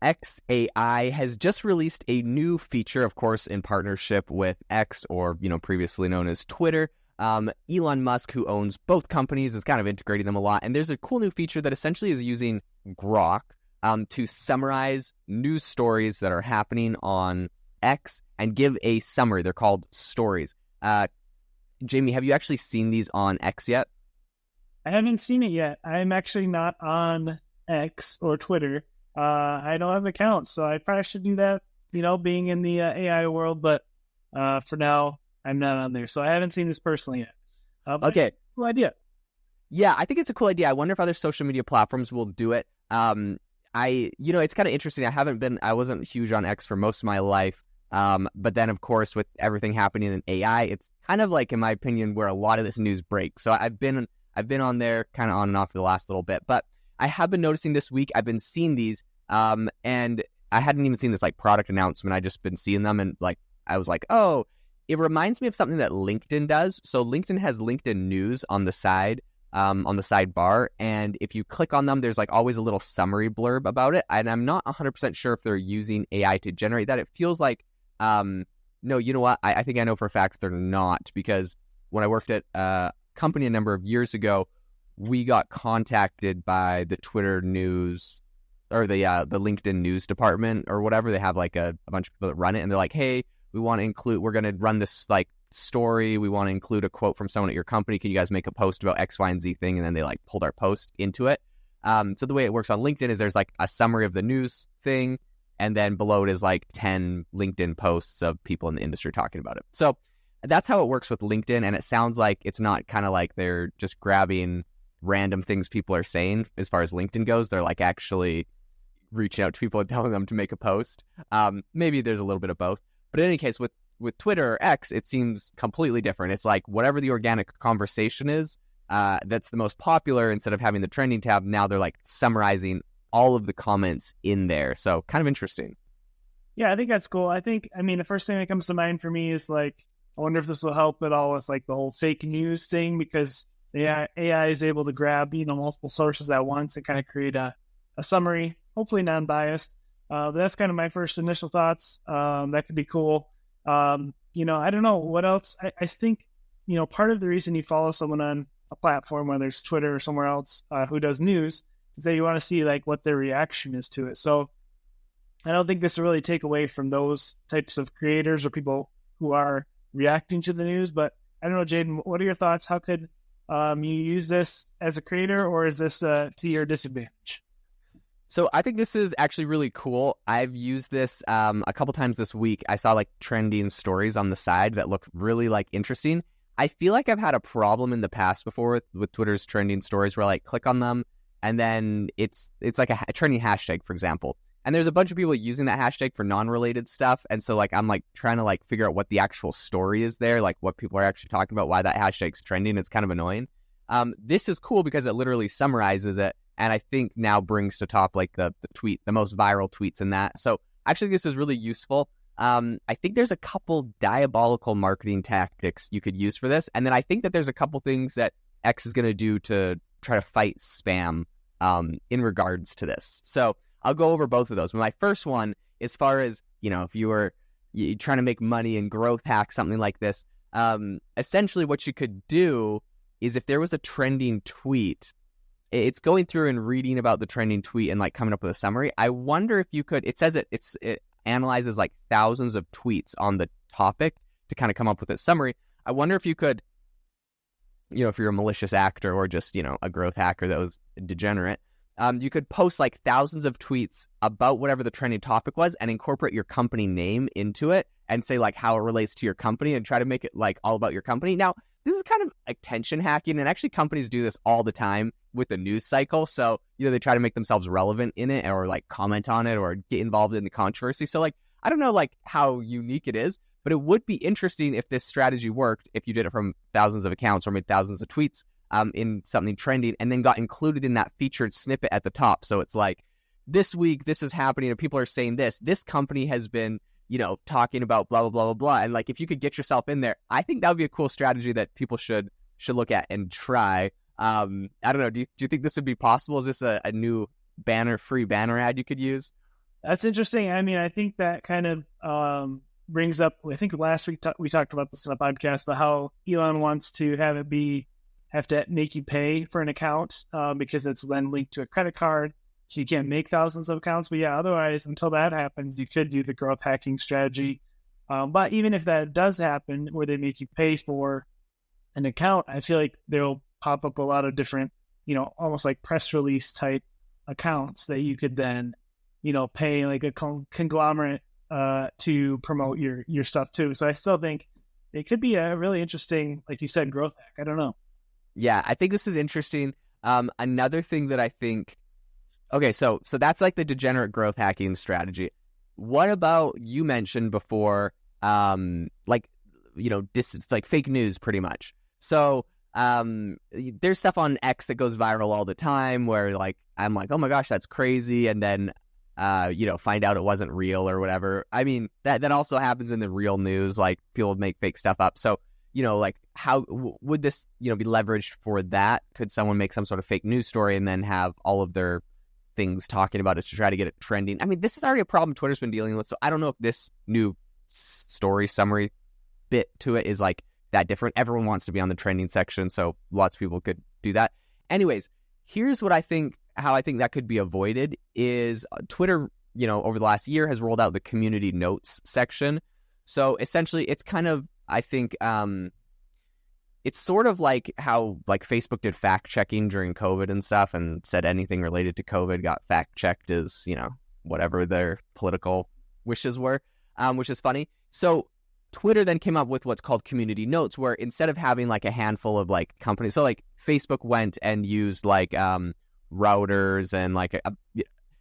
XAI has just released a new feature, of course, in partnership with X, or previously known as Twitter. Elon Musk, who owns both companies, is kind of integrating them a lot. And there's a cool new feature that essentially is using Grok to summarize news stories that are happening on X and give a summary. They're called stories. Jamie, have you actually seen these on X yet? I haven't seen it yet. I'm actually not on X or Twitter. I don't have an account, so I probably should do that, being in the AI world. But for now, I'm not on there. So I haven't seen this personally yet. Okay. Cool idea. Yeah, I think it's a cool idea. I wonder if other social media platforms will do it. It's kind of interesting. I wasn't huge on X for most of my life. But then, of course, with everything happening in AI, it's kind of like, in my opinion, where a lot of this news breaks. So I've been on there kind of on and off for the last little bit. But I have been noticing this week, I've been seeing these, and I hadn't even seen this like product announcement. I just been seeing them, and I was like, oh, it reminds me of something that LinkedIn does. So LinkedIn has LinkedIn News on the side, on the sidebar, and if you click on them, there's like always a little summary blurb about it. And I'm not 100% sure if they're using AI to generate that. It feels like, no, you know what? I think I know for a fact they're not, because when I worked at a company a number of years ago, we got contacted by the Twitter news or the LinkedIn news department or whatever. They have like a bunch of people that run it, and they're like, hey, we're going to run this like story. We want to include a quote from someone at your company. Can you guys make a post about X, Y, and Z thing? And then they like pulled our post into it. So the way it works on LinkedIn is there's like a summary of the news thing, and then below it is like 10 LinkedIn posts of people in the industry talking about it. So that's how it works with LinkedIn. And it sounds like it's not kind of like they're just grabbing random things people are saying as far as LinkedIn goes. They're like actually reaching out to people and telling them to make a post. Maybe there's a little bit of both. But in any case, with Twitter or X, it seems completely different. It's like whatever the organic conversation is, that's the most popular, instead of having the trending tab, now they're like summarizing all of the comments in there. So kind of interesting. Yeah, I think that's cool. The first thing that comes to mind for me is like, I wonder if this will help at all with like the whole fake news thing, because the AI is able to grab, multiple sources at once and kind of create a summary, hopefully non-biased. But that's kind of my first initial thoughts. That could be cool. I don't know what else. I think, part of the reason you follow someone on a platform, whether it's Twitter or somewhere else, who does news, is that you want to see like what their reaction is to it. So I don't think this will really take away from those types of creators or people who are reacting to the news. But I don't know, Jaden, what are your thoughts? How could you use this as a creator, or is this to your disadvantage? So I think this is actually really cool. I've used this a couple times this week. I saw like trending stories on the side that looked really like interesting. I feel like I've had a problem in the past before with Twitter's trending stories where I like click on them and then it's like a trending hashtag, for example. And there's a bunch of people using that hashtag for non-related stuff. And so like I'm like trying to like figure out what the actual story is there, like what people are actually talking about, why that hashtag's trending. It's kind of annoying. This is cool because it literally summarizes it, and I think now brings to top like the tweet, the most viral tweets in that. So actually this is really useful. I think there's a couple diabolical marketing tactics you could use for this. And then I think that there's a couple things that X is going to do to try to fight spam in regards to this. So I'll go over both of those. My first one, as far as, if you're trying to make money and growth hack, something like this, essentially what you could do is if there was a trending tweet, it's going through and reading about the trending tweet and like coming up with a summary. I wonder if you could, it says it analyzes like thousands of tweets on the topic to kind of come up with a summary. I wonder if you could, if you're a malicious actor or just, a growth hacker that was degenerate, you could post like thousands of tweets about whatever the trending topic was and incorporate your company name into it and say like how it relates to your company and try to make it like all about your company. Now, this is kind of attention hacking, and actually companies do this all the time with the news cycle. So, they try to make themselves relevant in it or like comment on it or get involved in the controversy. So like, I don't know like how unique it is, but it would be interesting if this strategy worked, if you did it from thousands of accounts or made thousands of tweets in something trending and then got included in that featured snippet at the top. So it's like, this week, this is happening and people are saying this company has been, talking about blah, blah, blah, blah, blah. And like, if you could get yourself in there, I think that would be a cool strategy that people should look at and try. I don't know. Do you think this would be possible? Is this a new free banner ad you could use? That's interesting. I mean, I think that kind of brings up. I think last week we talked about this in a podcast, but how Elon wants to have to make you pay for an account because it's then linked to a credit card. So you can't make thousands of accounts. But yeah, otherwise, until that happens, you could do the growth hacking strategy. But even if that does happen, where they make you pay for an account, I feel like they'll pop up a lot of different, almost like press release type accounts that you could then, pay like a conglomerate to promote your stuff too. So I still think it could be a really interesting, like you said, growth hack. I don't know. Yeah, I think this is interesting. Another thing that I think, okay, so that's like the degenerate growth hacking strategy. What about, you mentioned before, like fake news, pretty much. So there's stuff on X that goes viral all the time where like I'm like, oh my gosh, that's crazy, and then find out it wasn't real or whatever. I mean, that also happens in the real news, like people make fake stuff up. So like how would this be leveraged for that? Could someone make some sort of fake news story and then have all of their things talking about it to try to get it trending? I mean, this is already a problem Twitter's been dealing with, so I don't know if this new story summary bit to it is like that different. Everyone wants to be on the trending section, so lots of people could do that. Anyways, here's what how I think that could be avoided is Twitter, over the last year has rolled out the community notes section. So essentially it's kind of, I think, it's sort of like how like Facebook did fact checking during COVID and stuff, and said anything related to COVID got fact checked as, whatever their political wishes were, which is funny. So Twitter then came up with what's called community notes, where instead of having like a handful of like companies, so like Facebook went and used like routers and like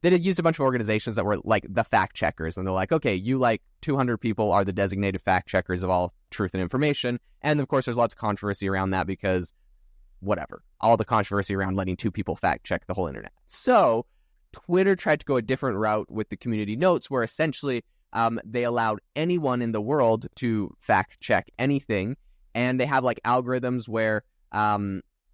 they had used a bunch of organizations that were like the fact checkers, and they're like, okay, you like 200 people are the designated fact checkers of all truth and information. And of course there's lots of controversy around that because whatever, all the controversy around letting 2 people fact check the whole internet. So Twitter tried to go a different route with the community notes, where essentially they allowed anyone in the world to fact check anything, and they have like algorithms where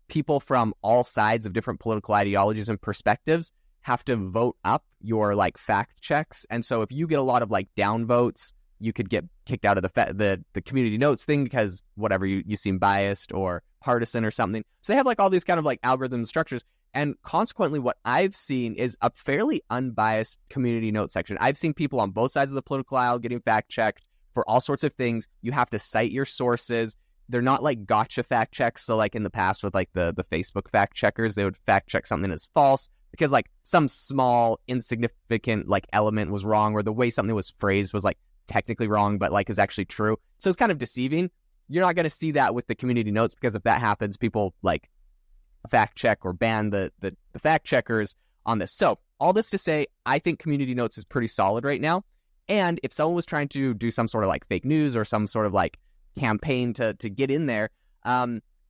people from all sides of different political ideologies and perspectives have to vote up your like fact checks. And so if you get a lot of like down votes, you could get kicked out of the community notes thing because whatever, you seem biased or partisan or something. So they have like all these kind of like algorithm structures. And consequently, what I've seen is a fairly unbiased community note section. I've seen people on both sides of the political aisle getting fact checked for all sorts of things. You have to cite your sources. They're not like gotcha fact checks. So like in the past with like the Facebook fact checkers, they would fact check something as false because like some small insignificant like element was wrong, or the way something was phrased was like technically wrong, but like is actually true. So it's kind of deceiving. You're not going to see that with the community notes, because if that happens, people like fact check or ban the fact checkers on this. So all this to say, I think community notes is pretty solid right now. And if someone was trying to do some sort of like fake news or some sort of like campaign to get in there,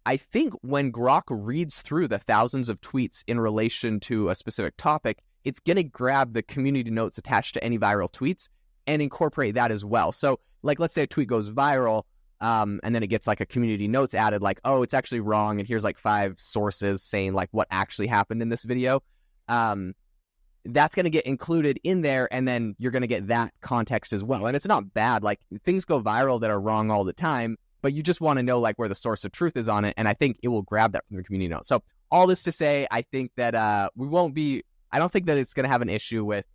I think when Grok reads through the thousands of tweets in relation to a specific topic, it's going to grab the community notes attached to any viral tweets and incorporate that as well. So like, let's say a tweet goes viral, and then it gets like a community notes added, like, oh, it's actually wrong, and here's like 5 sources saying like what actually happened in this video. That's going to get included in there, and then you're going to get that context as well. And it's not bad. Like, things go viral that are wrong all the time, but you just want to know like where the source of truth is on it, and I think it will grab that from the community notes. So all this to say, I think that I don't think that it's going to have an issue with,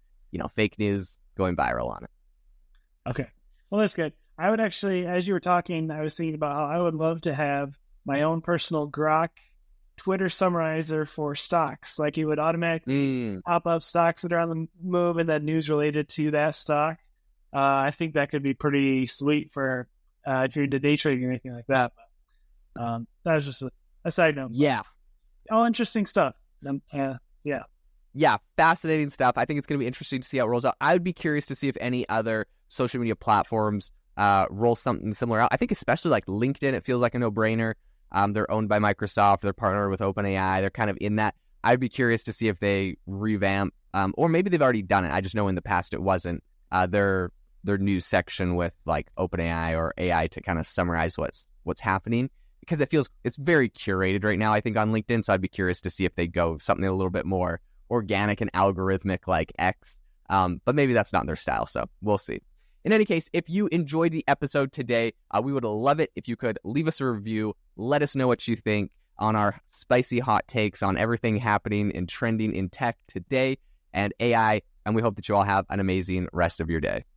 fake news going viral on it. Okay. Well, that's good. I would actually, as you were talking, I was thinking about how I would love to have my own personal Grok Twitter summarizer for stocks. Like, it would automatically pop up stocks that are on the move and then news related to that stock. I think that could be pretty sweet for if you're into day trading or anything like that. But that was just a side note. Yeah. All interesting stuff. Yeah. Yeah, fascinating stuff. I think it's going to be interesting to see how it rolls out. I would be curious to see if any other social media platforms roll something similar out. I think especially like LinkedIn, it feels like a no-brainer. They're owned by Microsoft. They're partnered with OpenAI. They're kind of in that. I'd be curious to see if they revamp, or maybe they've already done it. I just know in the past it wasn't their news section with like OpenAI or AI to kind of summarize what's happening, because it's very curated right now, I think, on LinkedIn. So I'd be curious to see if they go something a little bit more organic and algorithmic like X. But maybe that's not their style, so we'll see. In any case, if you enjoyed the episode today, we would love it if you could leave us a review. Let us know what you think on our spicy hot takes on everything happening and trending in tech today and AI. And we hope that you all have an amazing rest of your day.